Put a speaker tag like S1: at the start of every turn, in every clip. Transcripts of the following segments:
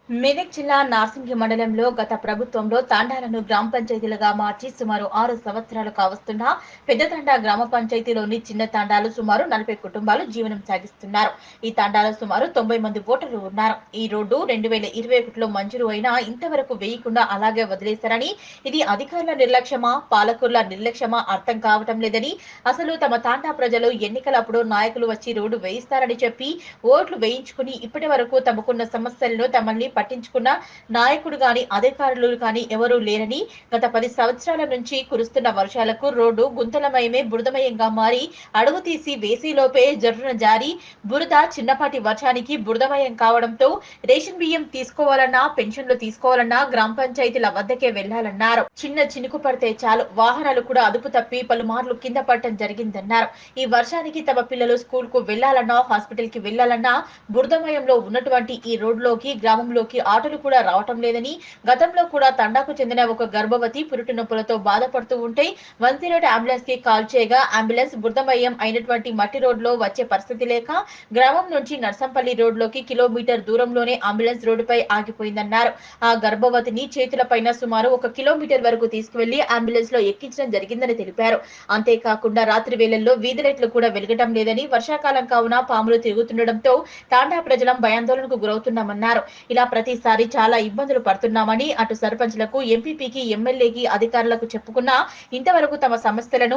S1: మెదక్ జిల్లా నార్సింగి మండలంలో గత ప్రభుత్వంలో తాండాలను గ్రామ పంచాయతీలుగా మార్చి సుమారు 6 సంవత్సరాలు కావస్తున్న పెద్ద తాండా గ్రామ పంచాయతీలోని చిన్న తాండాలు సుమారు 40 కుటుంబాలు జీవనం సాగిస్తున్నారు. ఈ తాండాలో సుమారు 90 మంది ఓటర్లు ఉన్నారు. ఈ రోడ్డు 2021లో మంజూరు అయినా ఇంతవరకు వేయకుండా అలాగే వదిలేశారని, ఇది అధికారుల నిర్లక్ష్యమా, పాలకుల నిర్లక్ష్యమా అర్థం కావటం లేదని, అసలు తమ తాండా ప్రజలు ఎన్నికలప్పుడు నాయకులు వచ్చి రోడ్డు వేయిస్తారని చెప్పి ఓట్లు వేయించుకుని ఇప్పటి వరకు తమకున్న సమస్యలను తమల్ని పట్టించుకున్న నాయకుడు గాని అధికారులు గాని ఎవరూ లేరని, గత 10 సంవత్సరాల నుంచి కురుస్తున్న వర్షాలకు రోడ్డు గుంతలమయమే బురదమయంగా మారి అడుగు తీసి వేసిలోపే జర్రున జారి బురద చిన్నపాటి వర్షానికి బురదమయం కావడంతో రేషన్ బియ్యం తీసుకోవాలన్నా, పెన్షన్లు తీసుకోవాలన్నా గ్రామ పంచాయతీల వద్దకే వెళ్లాలన్నారు. చిన్న చినుకు పడితే చాలు వాహనాలు కూడా అదుపు తప్పి పలుమార్లు కింద పడటం జరిగిందన్నారు. ఈ వర్షానికి తమ పిల్లలు స్కూల్ కు వెళ్లాలన్నా, హాస్పిటల్ కి వెళ్లాలన్నా బురదమయంలో ఉన్నటువంటి ఈ రోడ్లోకి గ్రామంలోకి ఆటోలు కూడా రావటం లేదని, గతంలో కూడా తండాకు చెందిన ఒక గర్భవతి పురుటి నొప్పులతో బాధపడుతూ ఉంటే 108 అంబులెన్స్ కి కాల్ చేయగా అంబులెన్స్ బురదమయం అయినటువంటి మట్టి రోడ్లో వచ్చే పరిస్థితి లేక గ్రామం నుంచి నర్సంపల్లి రోడ్లోకి కిలోమీటర్ దూరంలోనే అంబులెన్స్ రోడ్డుపై ఆగిపోయిందన్నారు. ఆ గర్భవతిని చేతులపైన సుమారు 1 కిలోమీటర్ వరకు తీసుకువెళ్లి అంబులెన్స్ లో ఎక్కించడం జరిగిందని తెలిపారు. అంతేకాకుండా రాత్రి వేళల్లో వీధి లైట్లు కూడా వెలగటం లేదని, వర్షాకాలం కావున పాములు తిరుగుతుండటంతో తాండా ప్రజలం భయాందోళనకు గురవుతున్నామన్నారు. ఇలా ప్రతిసారి చాలా ఇబ్బందులు పడుతున్నామని అటు సర్పంచ్లకు, ఎంపీపీకి, ఎమ్మెల్యేకి, అధికారులకు చెప్పుకున్నా ఇంతవరకు తమ సమస్యలను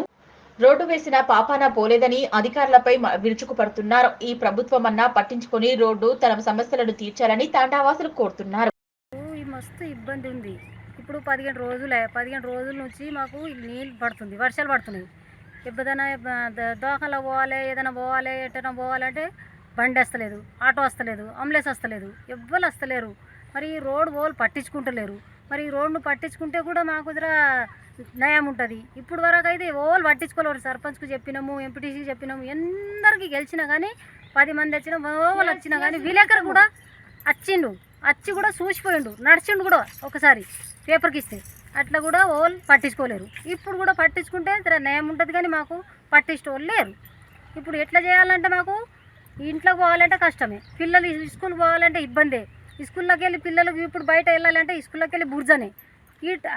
S1: రోడ్డు వేసిన పాపాన పోలేదని అధికారులపై విరుచుకుపడుతున్నారు. ఈ ప్రభుత్వమన్నా పట్టించుకొని రోడ్డు తన సమస్యలను తీర్చాలని తాండావాసులు కోరుతున్నారు.
S2: మస్తు ఇబ్బంది ఉంది. ఇప్పుడు 15 రోజుల నుంచి మాకు నీళ్ళు పడుతుంది, వర్షాలు పడుతున్నాయి. ఎప్పుడైనా దోకలో పోవాలి, ఏదైనా పోవాలి, ఎటైనా పోవాలంటే బండి వస్తలేదు, ఆటో వస్తలేదు, అంబులెన్స్ వస్తలేదు, ఎవ్వరు వస్తలేరు. మరి ఈ రోడ్డు వాళ్ళు పట్టించుకుంటలేరు. మరి ఈ రోడ్డును పట్టించుకుంటే కూడా మాకు జర నయం ఉంటుంది. ఇప్పుడు వరకు అయితే వాళ్ళు పట్టించుకోలేరు. సర్పంచ్కు చెప్పినాము, ఎంపీటీసీకి చెప్పినాము, ఎందరికి గెలిచినా కానీ 10 మంది వచ్చినా వాళ్ళు వచ్చినా కానీ విలేకరు కూడా వచ్చిండు, వచ్చి కూడా చూసిపోయిండు, నడిచిండు కూడా ఒకసారి పేపర్కి ఇస్తే. అట్లా కూడా వాళ్ళు పట్టించుకోలేరు. ఇప్పుడు కూడా పట్టించుకుంటే జర నయం ఉంటుంది కానీ మాకు పట్టించుకోవాలి లేరు. ఇప్పుడు ఎట్లా చేయాలంటే మాకు ఇంట్లోకి పోవాలంటే కష్టమే, పిల్లలు స్కూల్కి పోవాలంటే ఇబ్బందే. స్కూల్లోకి వెళ్ళి పిల్లలకు ఇప్పుడు బయట వెళ్ళాలంటే స్కూల్లోకి వెళ్ళి బుర్జనే,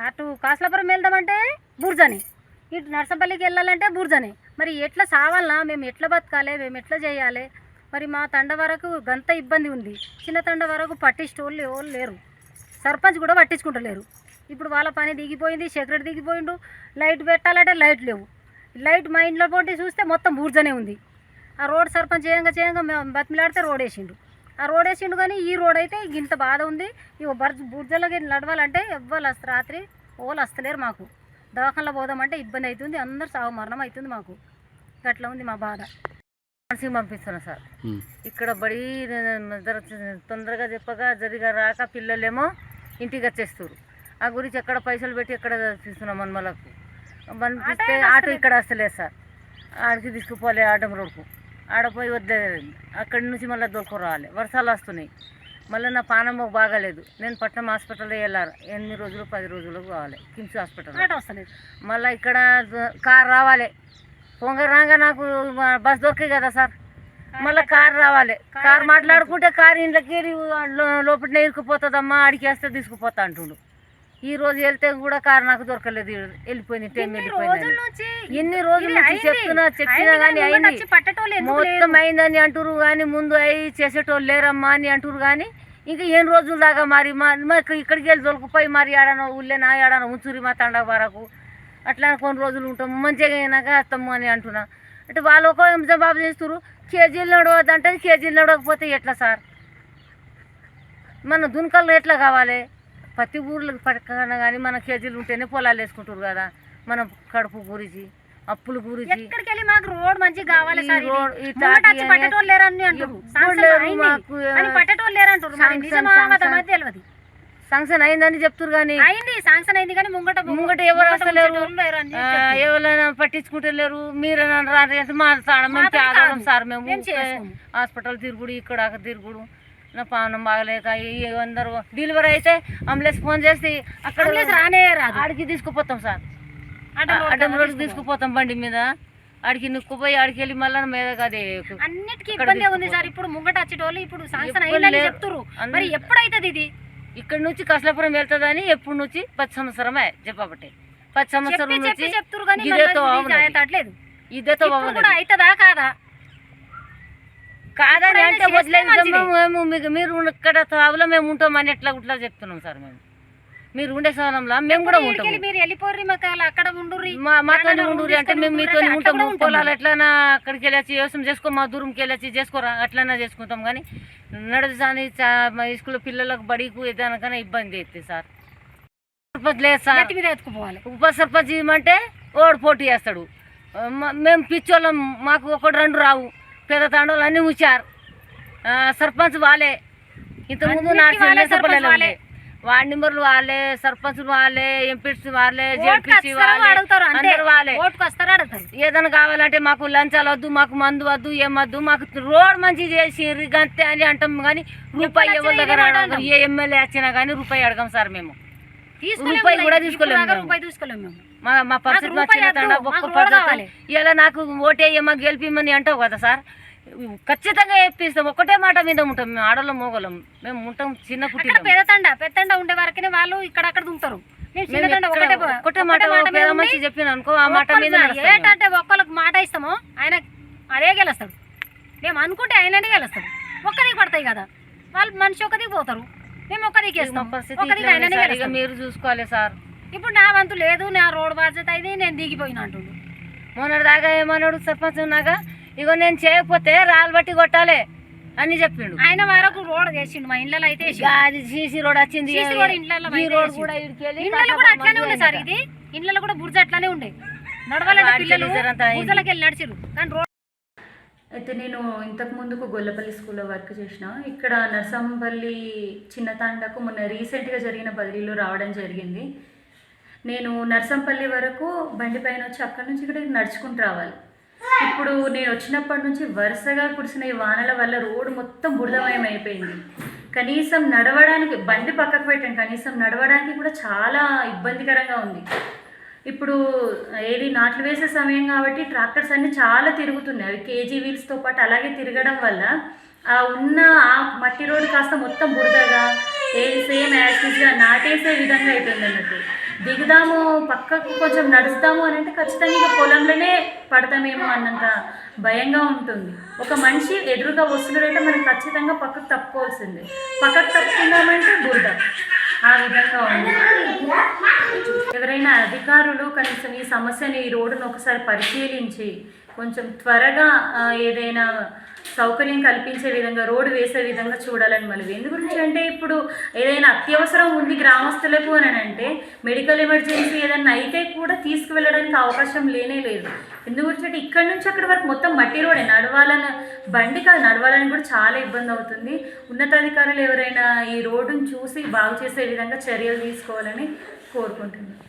S2: అటు కాసలాపురం వెళ్దామంటే బుర్జనే, ఇటు నర్సంపల్లికి వెళ్ళాలంటే బుర్జనే. మరి ఎట్లా సావాలనా, మేము ఎట్లా బతకాలి, మేము ఎట్లా చేయాలి? మరి మా తండ వరకు గంత ఇబ్బంది ఉంది. చిన్న తండ వరకు పట్టించేటోళ్ళు ఎవరు లేరు, సర్పంచ్ కూడా పట్టించుకుంటలేరు. ఇప్పుడు వాళ్ళ పని దిగిపోయింది, సెక్రటరీ దిగిపోయిండు. లైట్ పెట్టాలంటే లైట్ లేవు. లైట్ మా ఇంట్లో పోటీ చూస్తే మొత్తం బూర్జనే ఉంది. ఆ రోడ్ సర్పంచ్ చేయంగా బతిమిలాడితే రోడ్ వేసిండు. ఆ రోడ్ వేసిండు కానీ ఈ రోడ్ అయితే ఇంత బాధ ఉంది. ఇవి బుర్జలకి నడవాలంటే ఎవ్వరు రాత్రి ఓళ్ళు వస్తలేరు. మాకు దవాఖానలో పోదామంటే ఇబ్బంది అవుతుంది, అందరు సాగు మరణం అవుతుంది. మాకు అట్లా ఉంది మా బాధ. మనిషికి పంపిస్తున్నా సార్, ఇక్కడ బడి తొందరగా చెప్పగా జరిగా రాక పిల్లలేమో ఇంటికి వచ్చేస్తారు. ఆ గురించి ఎక్కడ పైసలు పెట్టి ఎక్కడ తీస్తున్నాం మనమలకు పంపిస్తే ఆటో ఇక్కడ వస్తలేదు సార్. ఆడికి తీసుకుపోలే ఆటం రోడ్కు, ఆడపోయి వద్లేదు. అక్కడి నుంచి మళ్ళీ దొరకరావాలి, వర్షాలు వస్తున్నాయి. మళ్ళీ నా పానం బాగాలేదు, నేను పట్నం హాస్పిటల్లో వెళ్ళాలి. 8 రోజులు 10 రోజులకు కావాలి కిమ్స్ హాస్పిటల్. వస్తలేదు. మళ్ళీ ఇక్కడ కార్ రావాలి, పొంగరాగా నాకు బస్ దొరికే కదా సార్. మళ్ళీ కార్ రావాలి, కార్ మాట్లాడుకుంటే కార్ ఇంట్లోకి లోపల ఇరుకుపోతుందమ్మా, ఆడికి వేస్తే తీసుకుపోతా అంటుండు. ఈ రోజు వెళ్తే కూడా కారు నాకు దొరకలేదు, వెళ్ళిపోయింది, టైం వెళ్ళిపోయింది. ఎన్ని రోజుల నుంచి చెప్పినా కానీ అయింది, మొత్తం అయిందని అంటారు కానీ ముందు అయ్యి చేసేటోళ్ళు లేరమ్మా అని అంటారు కానీ ఇంకా 8 రోజుల దాకా మరి ఇక్కడికి వెళ్ళి దొరికిపోయి మరి ఆడన ఊళ్ళేనా ఆడన ఉంచురి మా తండ వరకు అట్లా కొన్ని రోజులు ఉంటాము, మంచిగా అయినాక వస్తాము అని అంటున్నా. అంటే వాళ్ళు ఒక జవాబు చేస్తారు, కేజీలు నడవద్దంటే కేజీలు నడవకపోతే ఎట్లా సార్? మన దునకలు ఎట్లా కావాలి? ప్రతి ఊర్లకు పక్కన కానీ మన కేజీలు ఉంటేనే పొలాలు వేసుకుంటారు కదా. మన కడుపు గురించి, అప్పుల గురించి మాకు రోడ్ మంచిగా కావాలి. శాంక్షన్ అయిందని చెప్తారు కానీ శాంక్షన్ అయింది కానీ ముంగట ఎవరు వస్తలేరు, ఎవరైనా పట్టించుకుంటలేరు. మీరైనా రాదు సార్, మేము హాస్పిటల్ తిరుగుడు, ఇక్కడ అక్కడ తిరుగుడు, నా పానం బాగలేక అందరూ డెలివరీ అయితే అంబులెన్స్ ఫోన్ చేసి అక్కడ రానే రాదు, ఆడికి తీసుకుపోతాం సార్. అడ్డం రోడ్కి తీసుకుపోతాం బండి మీద, ఆడికి నుక్కుపోయి ఆడికి వెళ్ళి మళ్ళీ మీద అది
S3: అన్నిటికీ ఇబ్బంది ఉంది సార్. ఇప్పుడు ముంగట వచ్చేటోళ్ళు ఇప్పుడు శాంక్షన్ అయిందని చెప్తున్నారు, మరి ఎప్పుడైతుంది ఇది? ఇక్కడ నుంచి కసలాపురం వెళ్తుందని ఎప్పుడు నుంచి 10 సంవత్సరమే చెప్పబట్టే 10 సంవత్సరం నుంచి
S2: చెప్తురు కానీ
S3: ఇదేతో
S2: అవుతట్లేదు.
S3: ఇదేతో
S2: కూడా అవుతుందా కాదా
S3: కాదని అంటే వదిలేదు. మీరు ఇక్కడ తావులో మేము ఉంటాం అని ఎట్లా ఇట్లా చెప్తున్నాం సార్. మీరు ఉండే స్థానంలో మేము కూడా ఉంటాం.
S2: మీరు వెళ్ళిపోర్రి మాకు అక్కడ ఉండుర్రి
S3: మాతో ఉండుర్రి అంటే మేము మీతో ఉంటాం. పొలాలు ఎట్లన్నా అక్కడికి వెళ్ళి వ్యవసాయం చేసుకో, మా దూరంకి వెళ్ళి చేసుకోరా అట్లన్నా చేసుకుంటాం. కానీ నడచాని స్కూల్ పిల్లలకు బడికి ఏదైనా ఇబ్బంది అవుతుంది సార్. సర్పంచ్ లేదు సార్, ఉప సర్పంచ్ ఇవ్వమంటే ఓడి పోటీ చేస్తాడు. మేము పిచ్చోళ్ళం, మాకు 1-2 రావు. పెద్ద తాండోళ్ళు అన్నీ ఉంచారు. సర్పంచ్ వాళ్ళే, ఇంతకుముందు నాడు వార్డు మెంబర్లు వాళ్ళే, సర్పంచ్లు వాళ్ళే, ఎంపీసీ వాళ్ళే, జెడ్పీసీ వాళ్ళే, అందరు వాళ్ళే. ఏదైనా కావాలంటే మాకు లంచాలు వద్దు, మాకు మందు వద్దు, ఏమద్దు, మాకు రోడ్ మంచి చేసి గంతే అని అంటాం. కానీ రూపాయి ఎవరి దగ్గర అడగం. ఏ ఎమ్మెల్యే వచ్చినా కానీ రూపాయి అడగం సార్. మేము రూపాయి కూడా తీసుకోలేము. మా పరిస్థితి ఇలా నాకు ఓటేయమ్మా గెలిపిమని అంటావు కదా సార్. ఖచ్చితంగా చెప్పిస్తాం. ఒకటే మాట మీద ఉంటాం మేము, ఆడలో మోగలం మేము ఉంటాం. చిన్న పుట్టిన
S2: పెద్దండ ఉండే వరకే వాళ్ళు ఇక్కడ అక్కడ ఉంటారు.
S3: ఒకటే మాట పేద మనిషి చెప్పిన అనుకో, ఆ మాట మీద
S2: ఏంటంటే ఒక్కరికి మాట ఇస్తామో ఆయన అదే గెలుస్తాడు. మేము అనుకుంటే ఆయననే గెలుస్తాడు. ఒక్కరికి పడతాయి కదా, వాళ్ళు మనిషి ఒకరికి పోతారు, మేము ఒకరికి వేస్తాం.
S3: పరిస్థితి మీరు చూసుకోవాలి సార్.
S2: ఇప్పుడు నా వంతు లేదు, నా రోడ్డు బాధ్యత అయింది, నేను దిగిపోయినా అంటుండు.
S3: మొన్నటి దాకా ఏమన్నాడు సర్పంచ్ ఉన్నాగా, ఇగో నేను చేయకపోతే రాళ్ళు బట్టి కొట్టాలి అని చెప్పిండు.
S2: ఆయన వరకు రోడ్ వేసిండు. మా ఇళ్ళలో అయితే
S3: అది సీసీ రోడ్ వచ్చింది.
S2: ఇళ్ళలో కూడా అట్లానే ఉండే సార్. ఇది ఇళ్ళలో కూడా బుర్జ అట్లానే ఉండే. నడవాలంటే పిల్లలు బుర్జలకి వెళ్ళి నడిచిరు. కానీ రోడ్
S4: అయితే నేను ఇంతకు ముందుకు గొల్లపల్లి స్కూల్లో వర్క్ చేసిన. ఇక్కడ నర్సంపల్లి చిన్నతాండకు మొన్న రీసెంట్గా జరిగిన బదిలీలో రావడం జరిగింది. నేను నర్సంపల్లి వరకు బండి పైన వచ్చి అక్కడి నుంచి ఇక్కడికి నడుచుకుంటూ రావాలి. ఇప్పుడు నేను వచ్చినప్పటి నుంచి వరుసగా కురిసిన ఈ వానల వల్ల రోడ్డు మొత్తం బురదమయం అయిపోయింది. కనీసం నడవడానికి, బండి పక్కకు పెట్టండి, కనీసం నడవడానికి కూడా చాలా ఇబ్బందికరంగా ఉంది. ఇప్పుడు ఏది నాట్లు వేసే సమయం కాబట్టి ట్రాక్టర్స్ అన్నీ చాలా తిరుగుతున్నాయి. అవి కేజీ వీల్స్తో పాటు అలాగే తిరగడం వల్ల ఆ ఉన్న ఆ మట్టి రోడ్డు కాస్త మొత్తం బురదగా సేమ్ యాసిడ్గా నాటేసే విధంగా అయిపోయింది అన్నట్టు. దిగుదాము పక్కకు కొంచెం నడుస్తాము అని అంటే ఖచ్చితంగా ఇక పొలంలోనే పడతామేమో అన్నంత భయంగా ఉంటుంది. ఒక మనిషి ఎదురుగా వస్తున్నాడంటే మనం ఖచ్చితంగా పక్కకు తప్పుకోవాల్సిందే. పక్కకు తప్పుకున్నామంటే బురద ఆ విధంగా ఉంది. ఎవరైనా అధికారులు కనీసం ఈ సమస్యని, ఈ రోడ్డును ఒకసారి పరిశీలించి కొంచెం త్వరగా ఏదైనా సౌకర్యం కల్పించే విధంగా, రోడ్డు వేసే విధంగా చూడాలని. మళ్ళీ ఎందు గురించి అంటే ఇప్పుడు ఏదైనా అత్యవసరం ఉంది గ్రామస్తులకు అని అంటే, మెడికల్ ఎమర్జెన్సీ ఏదైనా అయితే కూడా తీసుకువెళ్ళడానికి అవకాశం లేనే లేదు. ఎందు గురించి అంటే ఇక్కడ నుంచి అక్కడి వరకు మొత్తం మట్టి రోడే, నడవాలని బండి కాదు నడవాలని కూడా చాలా ఇబ్బంది అవుతుంది. ఉన్నతాధికారులు ఎవరైనా ఈ రోడ్డును చూసి బాగు చేసే విధంగా చర్యలు తీసుకోవాలని కోరుకుంటున్నాను.